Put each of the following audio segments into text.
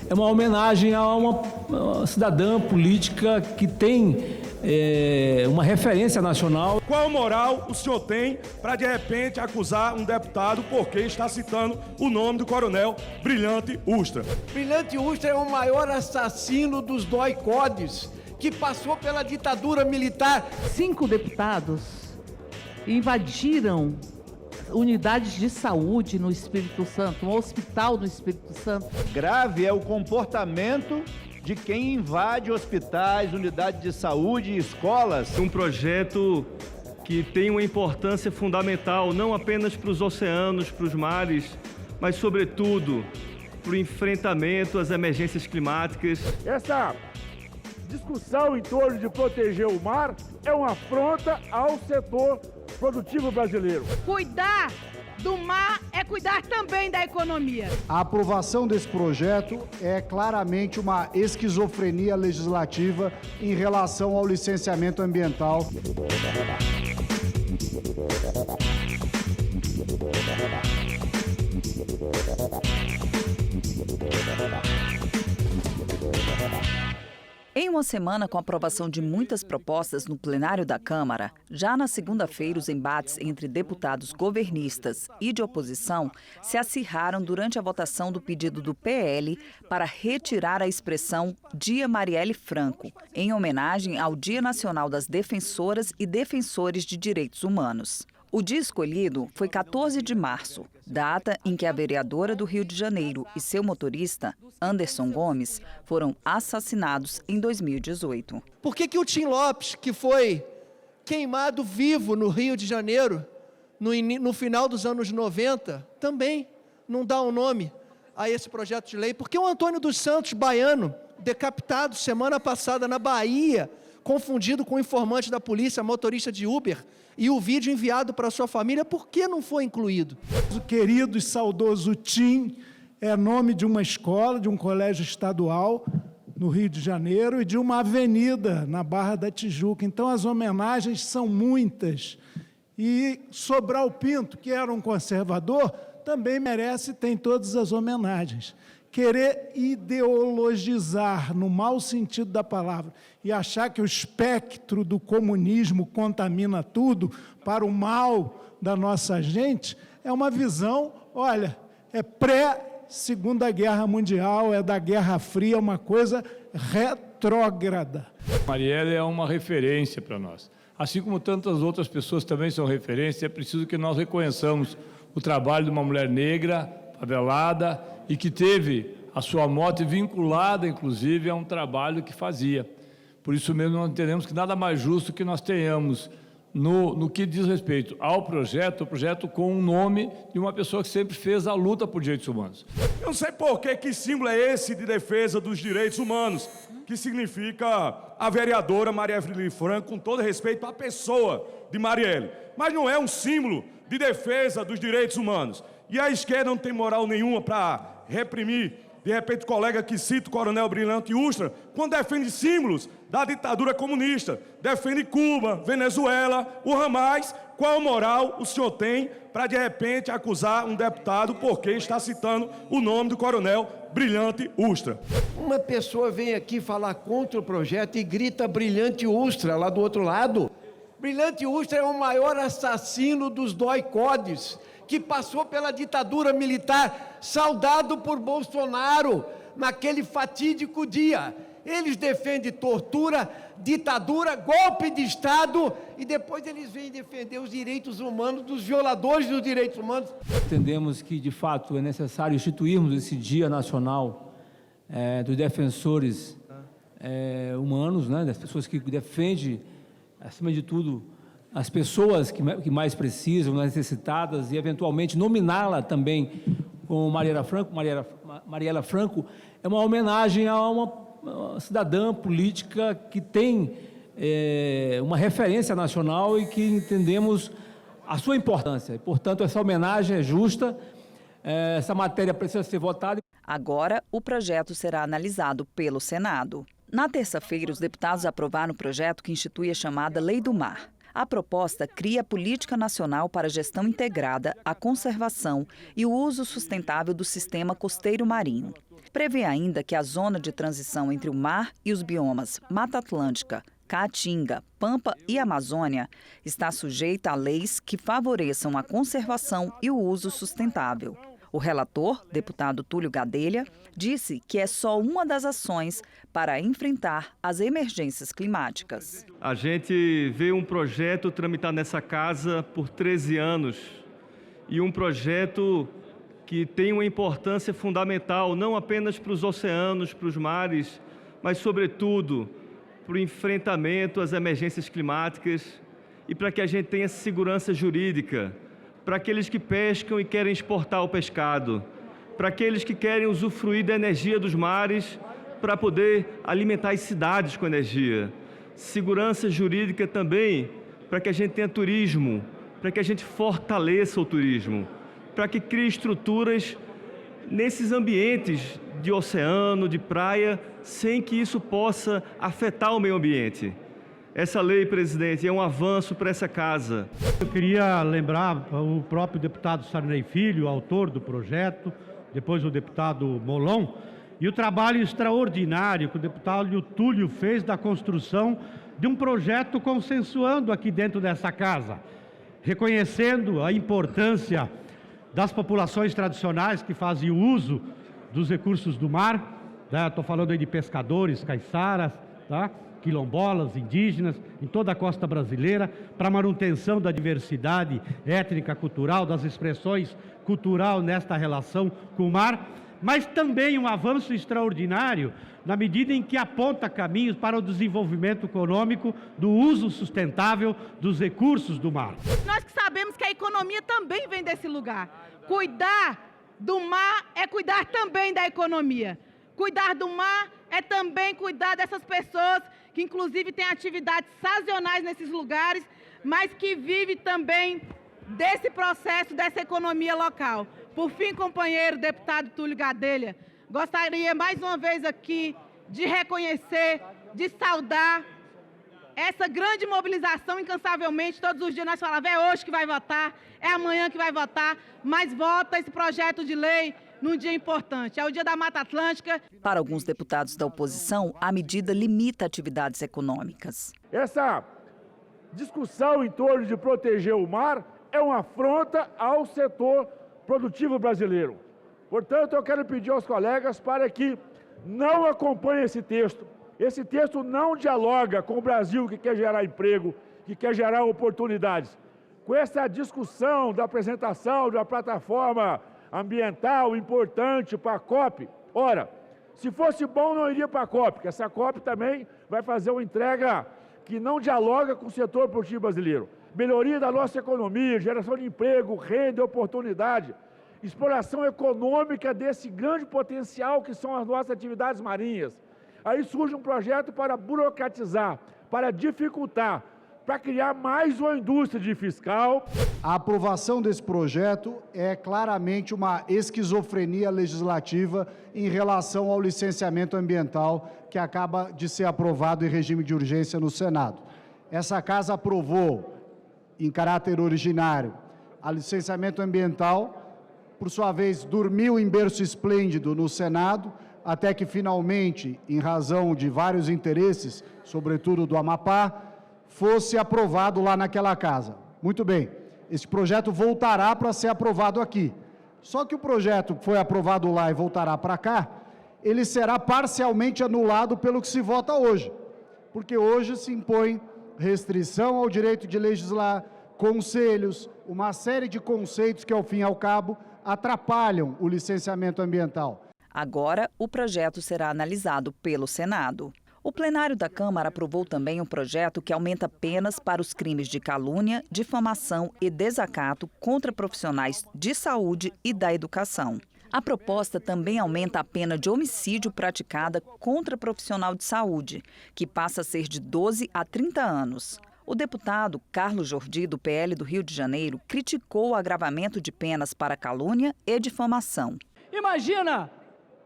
É uma homenagem a uma cidadã política que tem uma referência nacional. Qual moral o senhor tem para, de repente, acusar um deputado porque está citando o nome do coronel Brilhante Ustra? Brilhante Ustra é o maior assassino dos DOI-CODES, que passou pela ditadura militar. 5 deputados invadiram unidades de saúde no Espírito Santo, um hospital no Espírito Santo. Grave é o comportamento de quem invade hospitais, unidades de saúde e escolas. Um projeto que tem uma importância fundamental, não apenas para os oceanos, para os mares, mas, sobretudo, para o enfrentamento às emergências climáticas. Essa discussão em torno de proteger o mar é uma afronta ao setor produtivo brasileiro. Cuidar do mar é cuidar também da economia. A aprovação desse projeto é claramente uma esquizofrenia legislativa em relação ao licenciamento ambiental. Em uma semana com a aprovação de muitas propostas no plenário da Câmara, já na segunda-feira os embates entre deputados governistas e de oposição se acirraram durante a votação do pedido do PL para retirar a expressão Dia Marielle Franco, em homenagem ao Dia Nacional das Defensoras e Defensores de Direitos Humanos. O dia escolhido foi 14 de março, data em que a vereadora do Rio de Janeiro e seu motorista, Anderson Gomes, foram assassinados em 2018. Por que o Tim Lopes, que foi queimado vivo no Rio de Janeiro, no final dos anos 90, também não dá um nome a esse projeto de lei? Por que o Antônio dos Santos, baiano, decapitado semana passada na Bahia, confundido com um informante da polícia, motorista de Uber, e o vídeo enviado para sua família, por que não foi incluído? O querido e saudoso Tim é nome de uma escola, de um colégio estadual no Rio de Janeiro e de uma avenida na Barra da Tijuca. Então, as homenagens são muitas. E Sobral Pinto, que era um conservador, também merece, tem todas as homenagens. Querer ideologizar, no mau sentido da palavra, e achar que o espectro do comunismo contamina tudo para o mal da nossa gente, é uma visão, olha, é pré-Segunda Guerra Mundial, é da Guerra Fria, uma coisa retrógrada. Marielle é uma referência para nós. Assim como tantas outras pessoas também são referência, é preciso que nós reconheçamos o trabalho de uma mulher negra, favelada, e que teve a sua morte vinculada, inclusive, a um trabalho que fazia. Por isso mesmo, nós entendemos que nada mais justo que nós tenhamos, no que diz respeito ao projeto, o projeto com o nome de uma pessoa que sempre fez a luta por direitos humanos. Eu não sei por que símbolo é esse de defesa dos direitos humanos, que significa a vereadora Marielle Franco, com todo respeito à pessoa de Marielle. Mas não é um símbolo de defesa dos direitos humanos. E a esquerda não tem moral nenhuma para reprimir, de repente, o colega que cita o coronel Brilhante Ustra, quando defende símbolos da ditadura comunista, defende Cuba, Venezuela, o Hamas. Qual moral o senhor tem para, de repente, acusar um deputado porque está citando o nome do coronel Brilhante Ustra? Uma pessoa vem aqui falar contra o projeto e grita Brilhante Ustra lá do outro lado. Brilhante Ustra é o maior assassino dos DOI-CODES, que passou pela ditadura militar, saudado por Bolsonaro, naquele fatídico dia. Eles defendem tortura, ditadura, golpe de Estado, e depois eles vêm defender os direitos humanos dos violadores dos direitos humanos. Entendemos que, de fato, é necessário instituirmos esse Dia Nacional dos Defensores Humanos, né, das pessoas que defendem, acima de tudo, as pessoas que mais precisam, necessitadas, e eventualmente nominá-la também como Marielle Franco, é uma homenagem a uma cidadã política que tem uma referência nacional e que entendemos a sua importância. Portanto, essa homenagem é justa, essa matéria precisa ser votada. Agora, o projeto será analisado pelo Senado. Na terça-feira, os deputados aprovaram um projeto que institui a chamada Lei do Mar. A proposta cria a Política Nacional para a Gestão Integrada, a Conservação e o Uso Sustentável do Sistema Costeiro Marinho. Prevê ainda que a zona de transição entre o mar e os biomas Mata Atlântica, Caatinga, Pampa e Amazônia está sujeita a leis que favoreçam a conservação e o uso sustentável. O relator, deputado Túlio Gadelha, disse que é só uma das ações para enfrentar as emergências climáticas. A gente vê um projeto tramitar nessa casa por 13 anos e um projeto que tem uma importância fundamental não apenas para os oceanos, para os mares, mas, sobretudo, para o enfrentamento às emergências climáticas e para que a gente tenha segurança jurídica para aqueles que pescam e querem exportar o pescado, para aqueles que querem usufruir da energia dos mares para poder alimentar as cidades com energia. Segurança jurídica também para que a gente tenha turismo, para que a gente fortaleça o turismo, para que crie estruturas nesses ambientes de oceano, de praia, sem que isso possa afetar o meio ambiente. Essa lei, presidente, é um avanço para essa casa. Eu queria lembrar o próprio deputado Sarney Filho, autor do projeto, depois o deputado Molon, e o trabalho extraordinário que o deputado Túlio fez da construção de um projeto consensuando aqui dentro dessa casa, reconhecendo a importância das populações tradicionais que fazem uso dos recursos do mar, estou falando aí de pescadores, caiçaras, tá? Quilombolas, indígenas, em toda a costa brasileira, para a manutenção da diversidade étnica, cultural, das expressões cultural nesta relação com o mar, mas também um avanço extraordinário na medida em que aponta caminhos para o desenvolvimento econômico do uso sustentável dos recursos do mar. Nós que sabemos que a economia também vem desse lugar. Cuidar do mar é cuidar também da economia. Cuidar do mar é também cuidar dessas pessoas que inclusive têm atividades sazonais nesses lugares, mas que vivem também desse processo, dessa economia local. Por fim, companheiro deputado Túlio Gadelha, gostaria mais uma vez aqui de reconhecer, de saudar essa grande mobilização incansavelmente. Todos os dias nós falávamos, é hoje que vai votar, é amanhã que vai votar, mas vota esse projeto de lei num dia importante, é o dia da Mata Atlântica. Para alguns deputados da oposição, a medida limita atividades econômicas. Essa discussão em torno de proteger o mar é uma afronta ao setor produtivo brasileiro. Portanto, eu quero pedir aos colegas para que não acompanhem esse texto. Esse texto não dialoga com o Brasil que quer gerar emprego, que quer gerar oportunidades. Com essa discussão da apresentação de uma plataforma ambiental importante para a COP, ora, se fosse bom não iria para a COP, porque essa COP também vai fazer uma entrega que não dialoga com o setor produtivo brasileiro. Melhoria da nossa economia, geração de emprego, renda e oportunidade, exploração econômica desse grande potencial que são as nossas atividades marinhas. Aí surge um projeto para burocratizar, para dificultar, para criar mais uma indústria de fiscal. A aprovação desse projeto é claramente uma esquizofrenia legislativa em relação ao licenciamento ambiental que acaba de ser aprovado em regime de urgência no Senado. Essa casa aprovou, em caráter originário, a licenciamento ambiental, por sua vez, dormiu em berço esplêndido no Senado, até que finalmente, em razão de vários interesses, sobretudo do Amapá, fosse aprovado lá naquela casa. Muito bem, esse projeto voltará para ser aprovado aqui. Só que o projeto que foi aprovado lá e voltará para cá, ele será parcialmente anulado pelo que se vota hoje, porque hoje se impõe restrição ao direito de legislar, conselhos, uma série de conceitos que, ao fim e ao cabo, atrapalham o licenciamento ambiental. Agora, o projeto será analisado pelo Senado. O plenário da Câmara aprovou também um projeto que aumenta penas para os crimes de calúnia, difamação e desacato contra profissionais de saúde e da educação. A proposta também aumenta a pena de homicídio praticada contra profissional de saúde, que passa a ser de 12 a 30 anos. O deputado Carlos Jordi, do PL do Rio de Janeiro, criticou o agravamento de penas para calúnia e difamação. Imagina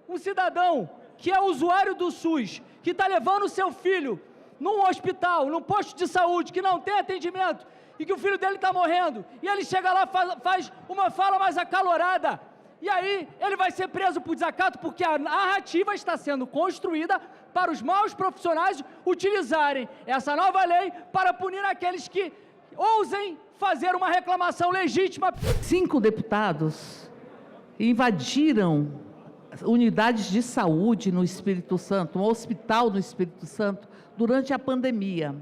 um cidadão que é usuário do SUS, que está levando o seu filho num hospital, num posto de saúde, que não tem atendimento, e que o filho dele está morrendo, e ele chega lá e faz uma fala mais acalorada, e aí ele vai ser preso por desacato, porque a narrativa está sendo construída para os maus profissionais utilizarem essa nova lei para punir aqueles que ousem fazer uma reclamação legítima. 5 deputados invadiram unidades de saúde no Espírito Santo, um hospital no Espírito Santo, durante a pandemia.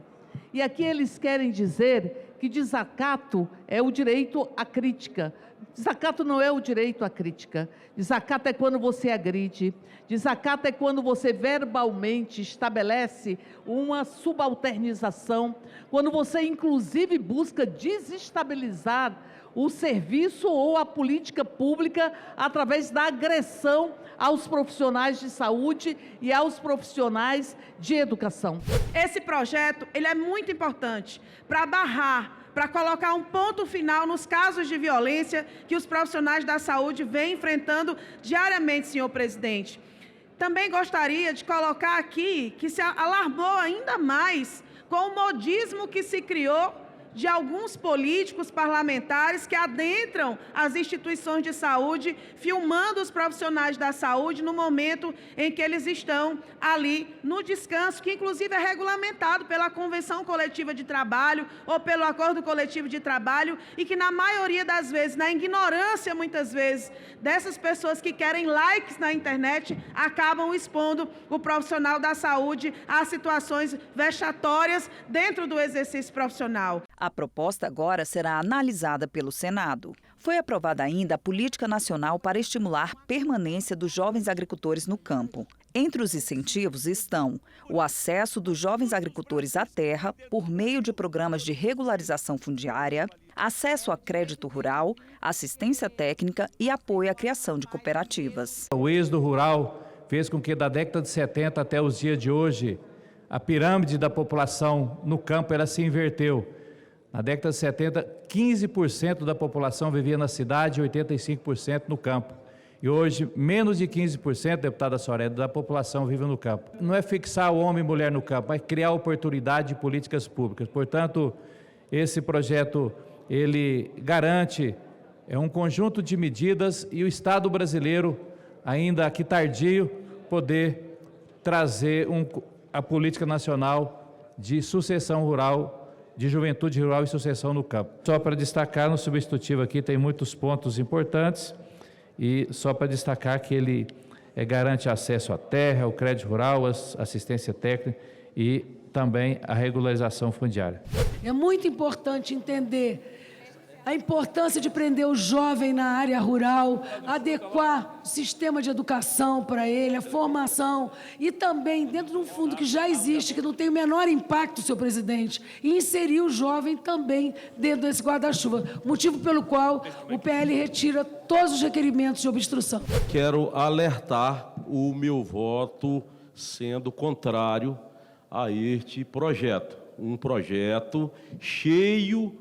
E aqui eles querem dizer que desacato é o direito à crítica. Desacato não é o direito à crítica. Desacato é quando você agride. Desacato é quando você verbalmente estabelece uma subalternização, quando você inclusive busca desestabilizar o serviço ou a política pública através da agressão aos profissionais de saúde e aos profissionais de educação. Esse projeto, ele é muito importante para barrar, para colocar um ponto final nos casos de violência que os profissionais da saúde vêm enfrentando diariamente, senhor presidente. Também gostaria de colocar aqui que se alarmou ainda mais com o modismo que se criou de alguns políticos parlamentares que adentram as instituições de saúde, filmando os profissionais da saúde no momento em que eles estão ali no descanso, que inclusive é regulamentado pela Convenção Coletiva de Trabalho ou pelo Acordo Coletivo de Trabalho, e que na maioria das vezes, na ignorância muitas vezes, dessas pessoas que querem likes na internet, acabam expondo o profissional da saúde a situações vexatórias dentro do exercício profissional. A proposta agora será analisada pelo Senado. Foi aprovada ainda a Política Nacional para estimular a permanência dos jovens agricultores no campo. Entre os incentivos estão o acesso dos jovens agricultores à terra por meio de programas de regularização fundiária, acesso a crédito rural, assistência técnica e apoio à criação de cooperativas. O êxodo rural fez com que da década de 70 até os dias de hoje, a pirâmide da população no campo ela se inverteu. Na década de 70, 15% da população vivia na cidade e 85% no campo. E hoje, menos de 15%, deputada Soraya, da população vive no campo. Não é fixar o homem e mulher no campo, é criar oportunidade de políticas públicas. Portanto, esse projeto, ele garante um conjunto de medidas e o Estado brasileiro, ainda que tardio, poder trazer a política nacional de sucessão rural, de juventude rural e sucessão no campo. Só para destacar, no substitutivo aqui tem muitos pontos importantes, e só para destacar que ele garante acesso à terra, ao crédito rural, assistência técnica e também a regularização fundiária. É muito importante entender a importância de prender o jovem na área rural, adequar o sistema de educação para ele, a formação, e também dentro de um fundo que já existe, que não tem o menor impacto, senhor presidente, e inserir o jovem também dentro desse guarda-chuva, motivo pelo qual o PL retira todos os requerimentos de obstrução. Quero alertar o meu voto sendo contrário a este projeto, um projeto cheio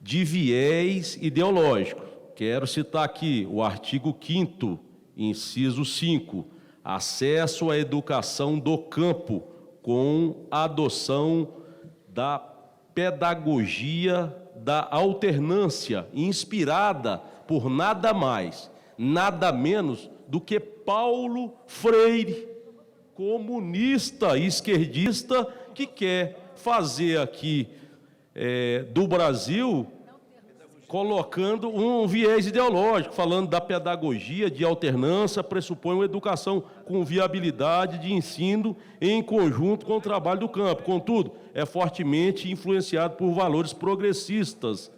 de viés ideológico. Quero citar aqui o artigo 5º, inciso 5, acesso à educação do campo com a adoção da pedagogia da alternância, inspirada por nada mais, nada menos do que Paulo Freire, comunista e esquerdista, que quer fazer aqui do Brasil, colocando um viés ideológico, falando da pedagogia de alternância, pressupõe uma educação com viabilidade de ensino em conjunto com o trabalho do campo. Contudo, é fortemente influenciado por valores progressistas,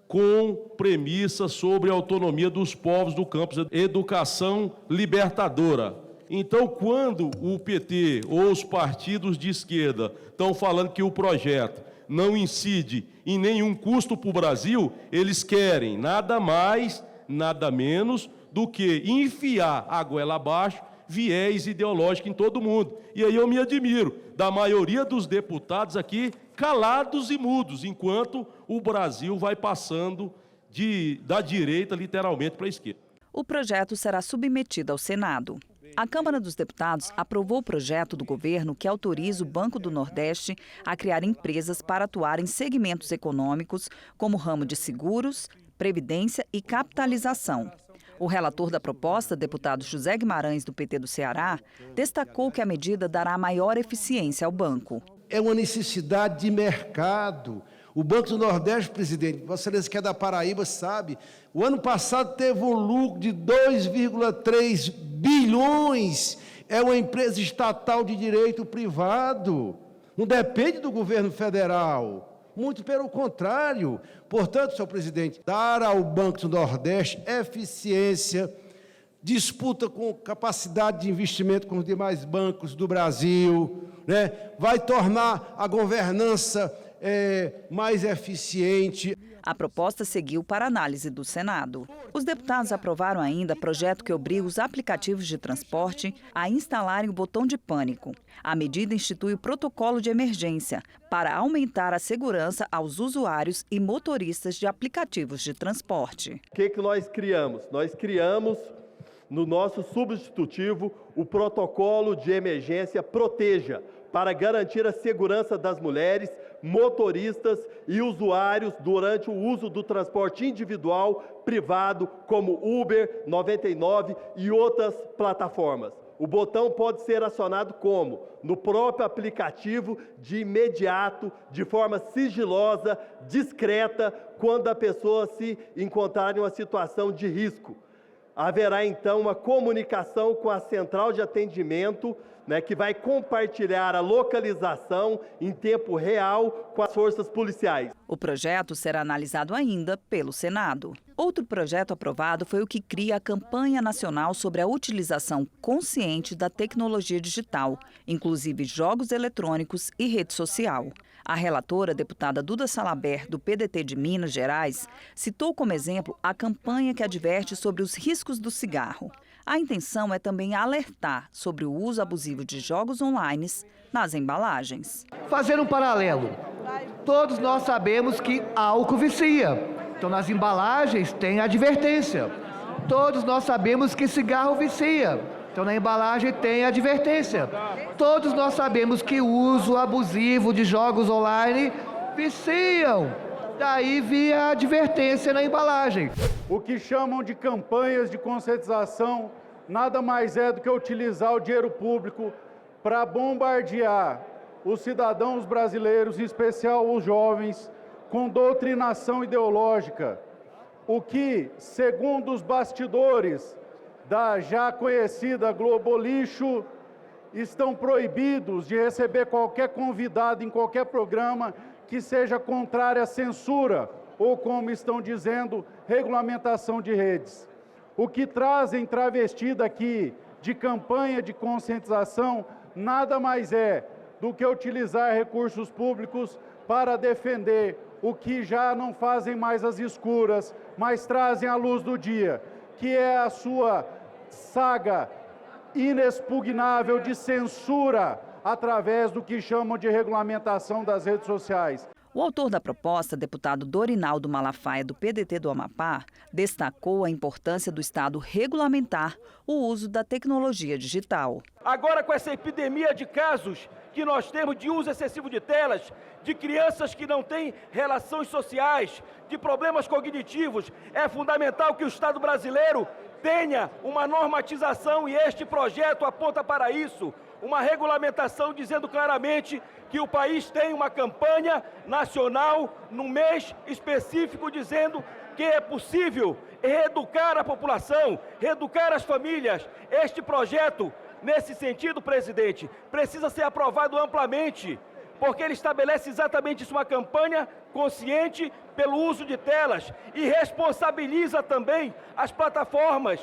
com premissas sobre a autonomia dos povos do campo, educação libertadora. Então, quando o PT ou os partidos de esquerda estão falando que o projeto não incide em nenhum custo para o Brasil, eles querem nada mais, nada menos do que enfiar a goela abaixo viés ideológico em todo mundo. E aí eu me admiro da maioria dos deputados aqui calados e mudos, enquanto o Brasil vai passando da direita literalmente para a esquerda. O projeto será submetido ao Senado. A Câmara dos Deputados aprovou o projeto do governo que autoriza o Banco do Nordeste a criar empresas para atuar em segmentos econômicos como ramo de seguros, previdência e capitalização. O relator da proposta, deputado José Guimarães, do PT do Ceará, destacou que a medida dará maior eficiência ao banco. É uma necessidade de mercado. O Banco do Nordeste, presidente, Vossa Excelência que é da Paraíba, sabe, o ano passado teve um lucro de 2,3 bilhões. É uma empresa estatal de direito privado. Não depende do governo federal. Muito pelo contrário. Portanto, senhor presidente, dar ao Banco do Nordeste eficiência, disputa com capacidade de investimento com os demais bancos do Brasil, né? Vai tornar a governança mais eficiente. A proposta seguiu para análise do Senado. Os deputados aprovaram ainda projeto que obriga os aplicativos de transporte a instalarem o botão de pânico. A medida institui o protocolo de emergência para aumentar a segurança aos usuários e motoristas de aplicativos de transporte. O que nós criamos? Nós criamos no nosso substitutivo o protocolo de emergência Proteja, para garantir a segurança das mulheres, motoristas e usuários durante o uso do transporte individual, privado, como Uber, 99 e outras plataformas. O botão pode ser acionado como? No próprio aplicativo, de imediato, de forma sigilosa, discreta, quando a pessoa se encontrar em uma situação de risco. Haverá, então, uma comunicação com a central de atendimento, que vai compartilhar a localização em tempo real com as forças policiais. O projeto será analisado ainda pelo Senado. Outro projeto aprovado foi o que cria a campanha nacional sobre a utilização consciente da tecnologia digital, inclusive jogos eletrônicos e rede social. A relatora, deputada Duda Salabert, do PDT de Minas Gerais, citou como exemplo a campanha que adverte sobre os riscos do cigarro. A intenção é também alertar sobre o uso abusivo de jogos online nas embalagens. Fazer um paralelo. Todos nós sabemos que álcool vicia. Então, nas embalagens tem advertência. Todos nós sabemos que cigarro vicia. Então, na embalagem tem advertência. Todos nós sabemos que o uso abusivo de jogos online viciam. Daí via advertência na embalagem. O que chamam de campanhas de conscientização nada mais é do que utilizar o dinheiro público para bombardear os cidadãos brasileiros, em especial os jovens, com doutrinação ideológica. O que, segundo os bastidores da já conhecida Globo Lixo, estão proibidos de receber qualquer convidado em qualquer programa que seja contrário à censura, ou como estão dizendo, regulamentação de redes. O que trazem travestido aqui de campanha de conscientização nada mais é do que utilizar recursos públicos para defender o que já não fazem mais as escuras, mas trazem à luz do dia, que é a sua saga inexpugnável de censura através do que chamam de regulamentação das redes sociais. O autor da proposta, deputado Dorinaldo Malafaia, do PDT do Amapá, destacou a importância do Estado regulamentar o uso da tecnologia digital. Agora, com essa epidemia de casos que nós temos de uso excessivo de telas, de crianças que não têm relações sociais, de problemas cognitivos, é fundamental que o Estado brasileiro tenha uma normatização, e este projeto aponta para isso, uma regulamentação dizendo claramente que o país tem uma campanha nacional num mês específico dizendo que é possível reeducar a população, reeducar as famílias. Este projeto, nesse sentido, presidente, precisa ser aprovado amplamente, porque ele estabelece exatamente isso, uma campanha consciente pelo uso de telas e responsabiliza também as plataformas.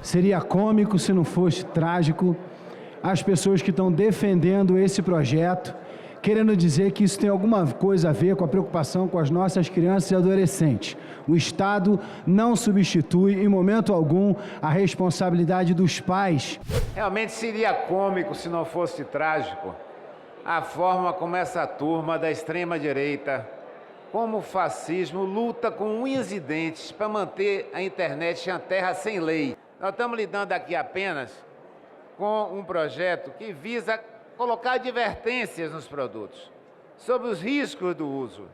Seria cômico se não fosse trágico as pessoas que estão defendendo esse projeto, querendo dizer que isso tem alguma coisa a ver com a preocupação com as nossas crianças e adolescentes. O Estado não substitui, em momento algum, a responsabilidade dos pais. Realmente seria cômico se não fosse trágico a forma como essa turma da extrema-direita, como o fascismo, luta com unhas e dentes para manter a internet em uma terra sem lei. Nós estamos lidando aqui apenas com um projeto que visa colocar advertências nos produtos sobre os riscos do uso.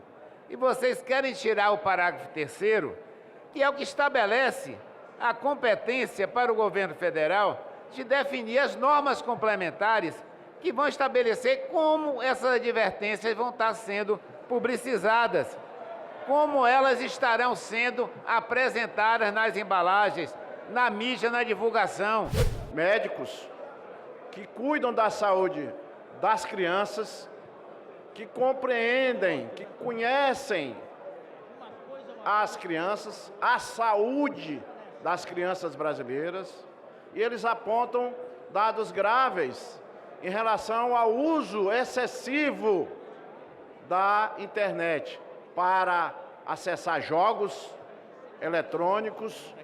E vocês querem tirar o parágrafo 3º, que é o que estabelece a competência para o governo federal de definir as normas complementares que vão estabelecer como essas advertências vão estar sendo publicizadas, como elas estarão sendo apresentadas nas embalagens, na mídia, na divulgação. Médicos que cuidam da saúde das crianças, que compreendem, que conhecem as crianças, a saúde das crianças brasileiras, e eles apontam dados graves em relação ao uso excessivo da internet para acessar jogos eletrônicos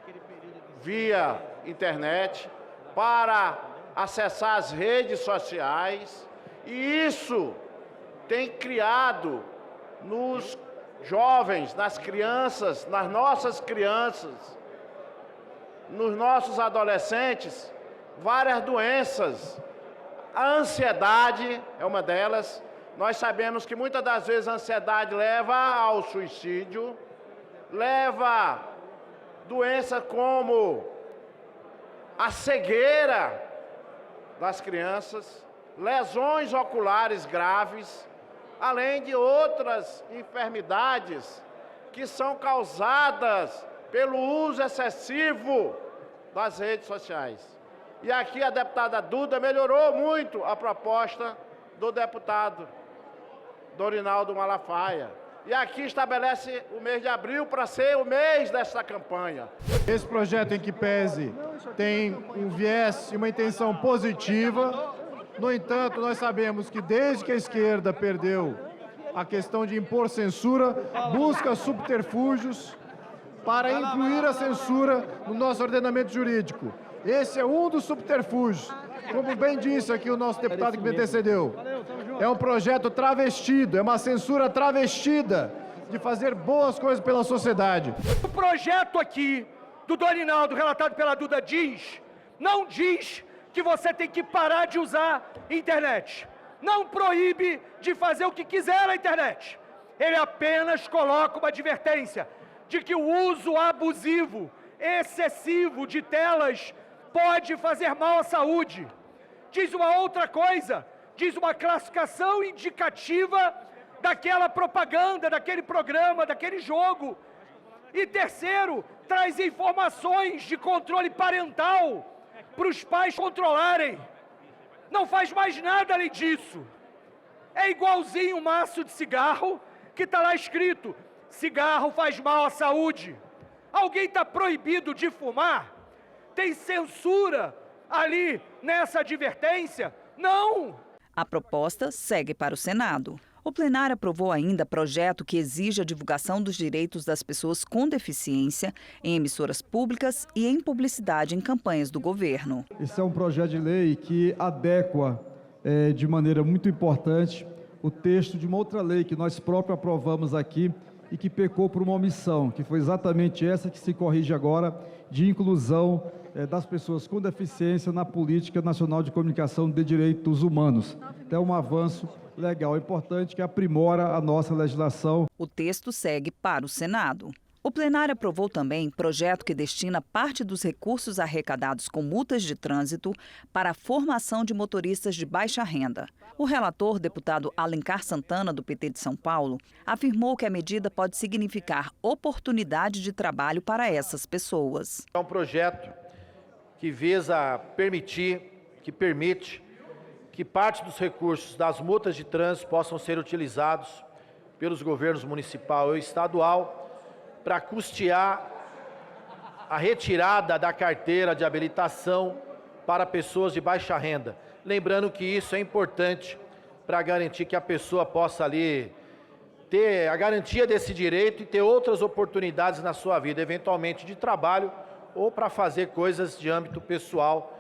via internet, para acessar as redes sociais, e isso tem criado nos jovens, nas crianças, nas nossas crianças, nos nossos adolescentes, várias doenças. A ansiedade é uma delas. Nós sabemos que muitas das vezes a ansiedade leva ao suicídio, leva doenças como a cegueira das crianças, lesões oculares graves, além de outras enfermidades que são causadas pelo uso excessivo das redes sociais. E aqui a deputada Duda melhorou muito a proposta do deputado Dorinaldo Malafaia. E aqui estabelece o mês de abril para ser o mês dessa campanha. Esse projeto, em que pese, tem um viés e uma intenção positiva. No entanto, nós sabemos que desde que a esquerda perdeu a questão de impor censura, busca subterfúgios para incluir a censura no nosso ordenamento jurídico. Esse é um dos subterfúgios. Como bem disse aqui o nosso deputado que me antecedeu, é um projeto travestido, é uma censura travestida de fazer boas coisas pela sociedade. O projeto aqui do Dorinaldo, relatado pela Duda, não diz que você tem que parar de usar internet. Não proíbe de fazer o que quiser na internet. Ele apenas coloca uma advertência de que o uso abusivo, excessivo de telas pode fazer mal à saúde. Diz uma outra coisa, diz uma classificação indicativa daquela propaganda, daquele programa, daquele jogo. E terceiro, traz informações de controle parental para os pais controlarem. Não faz mais nada além disso. É igualzinho um maço de cigarro que está lá escrito: cigarro faz mal à saúde. Alguém está proibido de fumar? Tem censura ali nessa advertência? Não! A proposta segue para o Senado. O plenário aprovou ainda projeto que exige a divulgação dos direitos das pessoas com deficiência em emissoras públicas e em publicidade em campanhas do governo. Esse é um projeto de lei que adequa de maneira muito importante o texto de uma outra lei que nós próprios aprovamos aqui e que pecou por uma omissão, que foi exatamente essa que se corrige agora, de inclusão das pessoas com deficiência na Política Nacional de Comunicação de Direitos Humanos. Então é um avanço legal, importante, que aprimora a nossa legislação. O texto segue para o Senado. O plenário aprovou também projeto que destina parte dos recursos arrecadados com multas de trânsito para a formação de motoristas de baixa renda. O relator, deputado Alencar Santana, do PT de São Paulo, afirmou que a medida pode significar oportunidade de trabalho para essas pessoas. É um projeto que visa permite que parte dos recursos das multas de trânsito possam ser utilizados pelos governos municipal e estadual para custear a retirada da carteira de habilitação para pessoas de baixa renda. Lembrando que isso é importante para garantir que a pessoa possa ali ter a garantia desse direito e ter outras oportunidades na sua vida, eventualmente de trabalho ou para fazer coisas de âmbito pessoal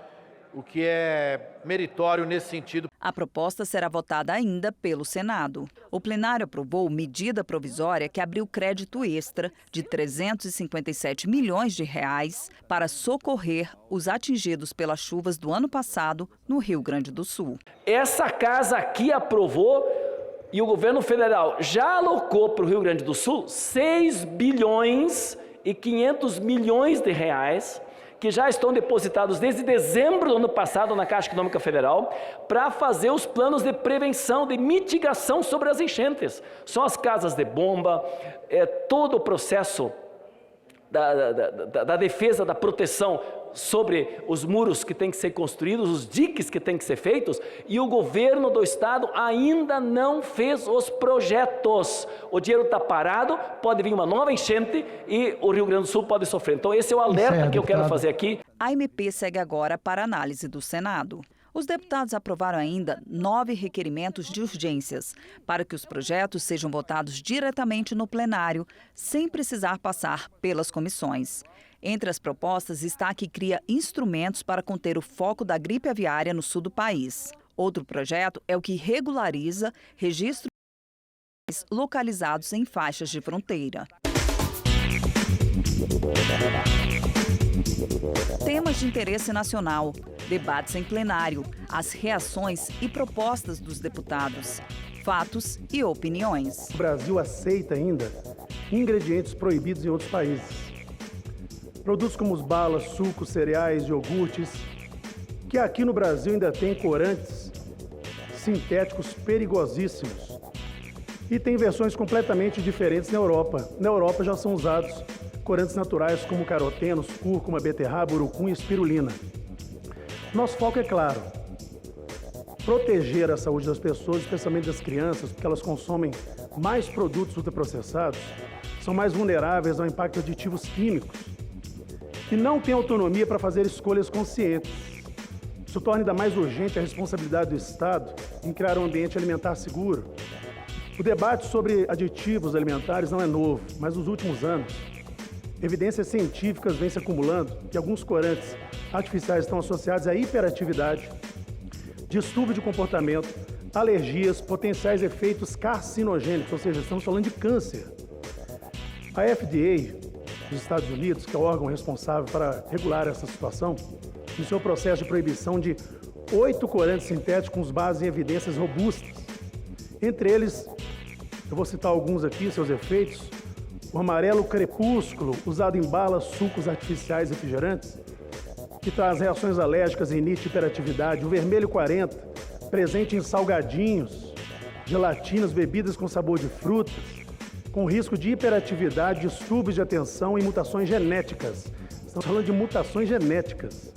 o que é meritório nesse sentido. A proposta será votada ainda pelo Senado. O plenário aprovou medida provisória que abriu crédito extra de 357 milhões de reais para socorrer os atingidos pelas chuvas do ano passado no Rio Grande do Sul. Essa casa aqui aprovou e o governo federal já alocou para o Rio Grande do Sul 6 bilhões e 500 milhões de reais que já estão depositados desde dezembro do ano passado na Caixa Econômica Federal para fazer os planos de prevenção, de mitigação sobre as enchentes. São as casas de bomba, todo o processo da defesa, da proteção sobre os muros que têm que ser construídos, os diques que têm que ser feitos, e o governo do estado ainda não fez os projetos. O dinheiro está parado, pode vir uma nova enchente e o Rio Grande do Sul pode sofrer. Então esse é o alerta que eu quero fazer aqui. A MP segue agora para análise do Senado. Os deputados aprovaram ainda 9 requerimentos de urgências para que os projetos sejam votados diretamente no plenário, sem precisar passar pelas comissões. Entre as propostas está a que cria instrumentos para conter o foco da gripe aviária no sul do país. Outro projeto é o que regulariza registros localizados em faixas de fronteira. Temas de interesse nacional, debates em plenário, as reações e propostas dos deputados, fatos e opiniões. O Brasil aceita ainda ingredientes proibidos em outros países. Produtos como os balas, sucos, cereais, iogurtes, que aqui no Brasil ainda tem corantes sintéticos perigosíssimos. E tem versões completamente diferentes na Europa. Na Europa já são usados corantes naturais como carotenos, cúrcuma, beterraba, urucum e espirulina. Nosso foco é claro: proteger a saúde das pessoas, especialmente das crianças, porque elas consomem mais produtos ultraprocessados, são mais vulneráveis ao impacto de aditivos químicos e não têm autonomia para fazer escolhas conscientes. Isso torna ainda mais urgente a responsabilidade do Estado em criar um ambiente alimentar seguro. O debate sobre aditivos alimentares não é novo, mas nos últimos anos, evidências científicas vêm se acumulando que alguns corantes artificiais estão associados à hiperatividade, distúrbio de comportamento, alergias, potenciais efeitos carcinogênicos, ou seja, estamos falando de câncer. A FDA dos Estados Unidos, que é o órgão responsável para regular essa situação, iniciou o processo de proibição de 8 corantes sintéticos com base em evidências robustas. Entre eles, eu vou citar alguns aqui, seus efeitos: o amarelo crepúsculo, usado em balas, sucos artificiais e refrigerantes, que traz reações alérgicas e rinite e hiperatividade; o vermelho 40, presente em salgadinhos, gelatinas, bebidas com sabor de frutas, com risco de hiperatividade, distúrbios de atenção e mutações genéticas. Estamos falando de mutações genéticas.